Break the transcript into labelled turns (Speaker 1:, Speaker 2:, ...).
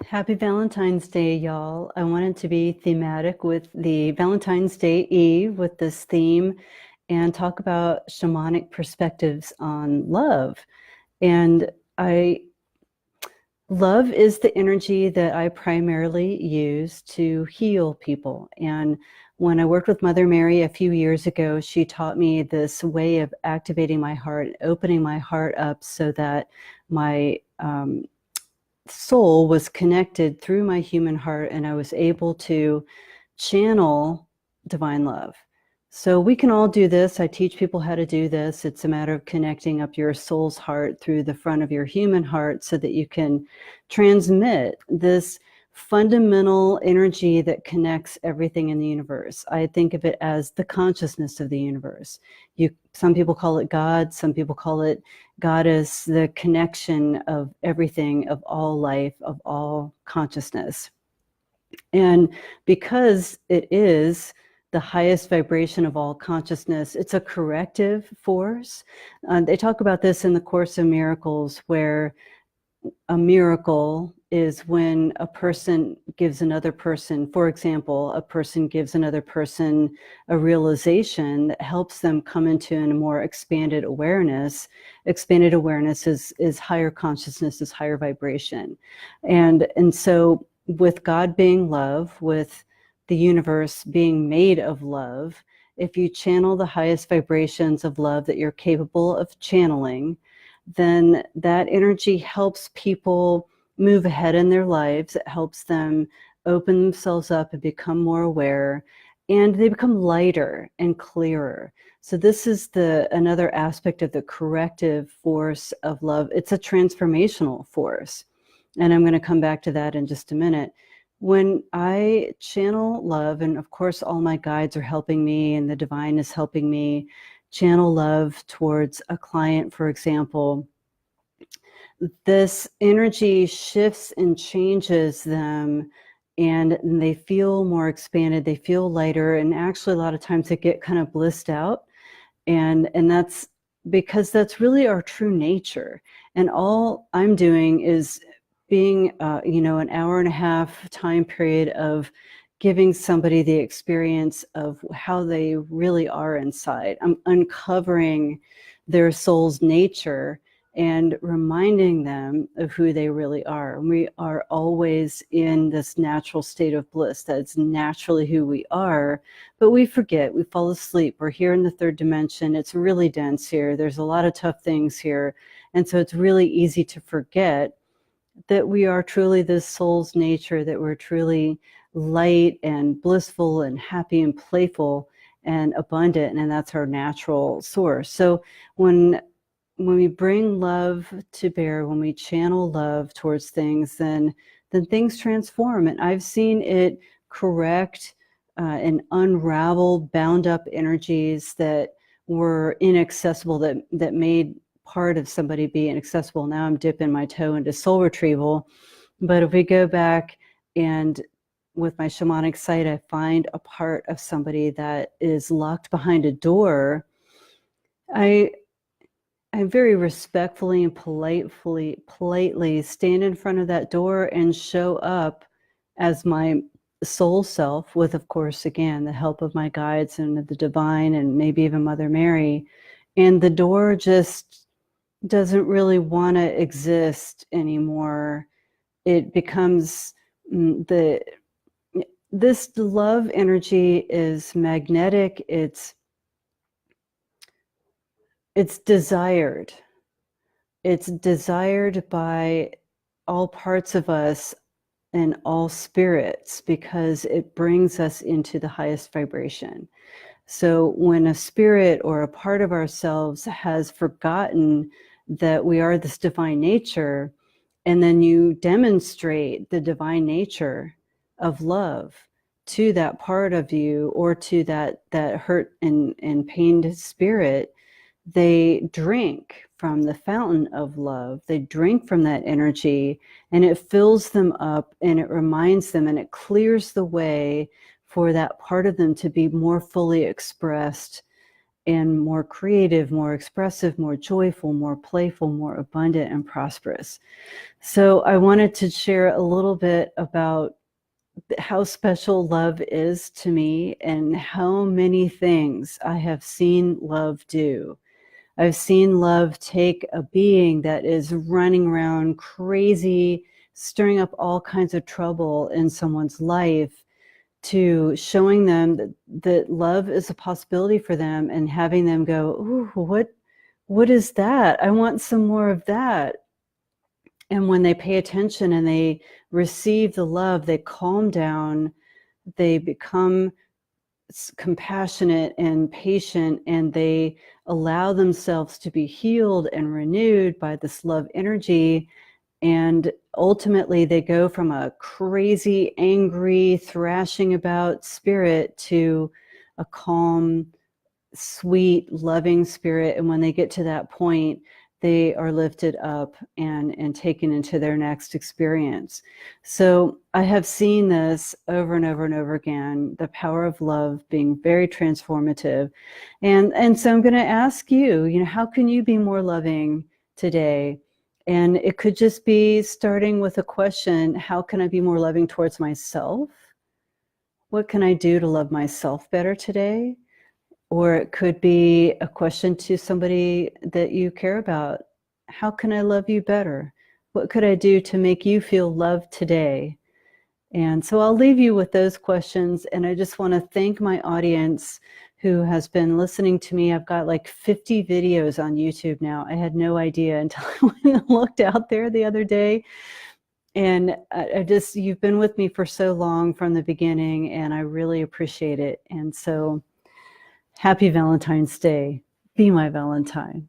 Speaker 1: Happy Valentine's Day, y'all. I wanted to be thematic with the Valentine's Day Eve with this theme and talk about shamanic perspectives on love. And love is the energy that I primarily use to heal people. And when I worked with Mother Mary a few years ago, she taught me this way of activating my heart, opening my heart up so that my soul was connected through my human heart, and I was able to channel divine love. So we can all do this. I teach people how to do this. It's a matter of connecting up your soul's heart through the front of your human heart so that you can transmit this fundamental energy that connects everything in the universe. I think of it as the consciousness of the universe. Some people call it God, some people call it Goddess, the connection of everything, of all life, of all consciousness. And because it is the highest vibration of all consciousness, it's a corrective force. They talk about this in the Course of Miracles, where a miracle is when a person gives another person, for example, a person gives another person a realization that helps them come into a more expanded awareness. Expanded awareness is higher consciousness, is higher vibration. And so with God being love, with the universe being made of love, if you channel the highest vibrations of love that you're capable of channeling, then that energy helps people move ahead in their lives. It helps them open themselves up and become more aware, and they become lighter and clearer. So this is another aspect of the corrective force of love. It's a transformational force. And I'm going to come back to that in just a minute. When I channel love, and of course all my guides are helping me and the divine is helping me channel love towards a client, for example, this energy shifts and changes them, and they feel more expanded, they feel lighter, and actually a lot of times they get kind of blissed out. And that's because that's really our true nature. And all I'm doing is being, an hour and a half time period of giving somebody the experience of how they really are inside. I'm uncovering their soul's nature and reminding them of who they really are. And we are always in this natural state of bliss. That's naturally who we are, but we forget, we fall asleep. We're here in the third dimension. It's really dense here. There's a lot of tough things here. And so it's really easy to forget that we are truly this soul's nature, that we're truly light and blissful and happy and playful and abundant, and that's our natural source. So when we bring love to bear, when we channel love towards things, then things transform. And I've seen it correct and unravel bound up energies that were inaccessible, that made part of somebody be inaccessible. Now I'm dipping my toe into soul retrieval. But if we go back and with my shamanic sight, I find a part of somebody that is locked behind a door, I very respectfully and politely stand in front of that door and show up as my soul self with, of course, again, the help of my guides and the divine and maybe even Mother Mary. And the door just doesn't really want to exist anymore. It becomes this love energy is magnetic. It's desired. It's desired by all parts of us and all spirits because it brings us into the highest vibration. So when a spirit or a part of ourselves has forgotten that we are this divine nature, and then you demonstrate the divine nature of love to that part of you or to that hurt and pained spirit, they drink from the fountain of love. They drink from that energy, and it fills them up, and it reminds them, and it clears the way for that part of them to be more fully expressed and more creative, more expressive, more joyful, more playful, more abundant, and prosperous. So I wanted to share a little bit about how special love is to me and how many things I have seen love do. I've seen love take a being that is running around crazy, stirring up all kinds of trouble in someone's life, to showing them that love is a possibility for them and having them go, ooh, what is that? I want some more of that. And when they pay attention and they receive the love, they calm down, they become compassionate and patient, and they allow themselves to be healed and renewed by this love energy. And ultimately, they go from a crazy, angry, thrashing about spirit to a calm, sweet, loving spirit. And when they get to that point, they are lifted up and taken into their next experience. So I have seen this over and over and over again, the power of love being very transformative. And so I'm going to ask you, how can you be more loving today? And it could just be starting with a question: how can I be more loving towards myself? What can I do to love myself better today? Or it could be a question to somebody that you care about. How can I love you better? What could I do to make you feel loved today? And so I'll leave you with those questions. And I just want to thank my audience who has been listening to me. I've got like 50 videos on YouTube now. I had no idea until I went and looked out there the other day. And you've been with me for so long from the beginning, and I really appreciate it. And so happy Valentine's Day. Be my Valentine.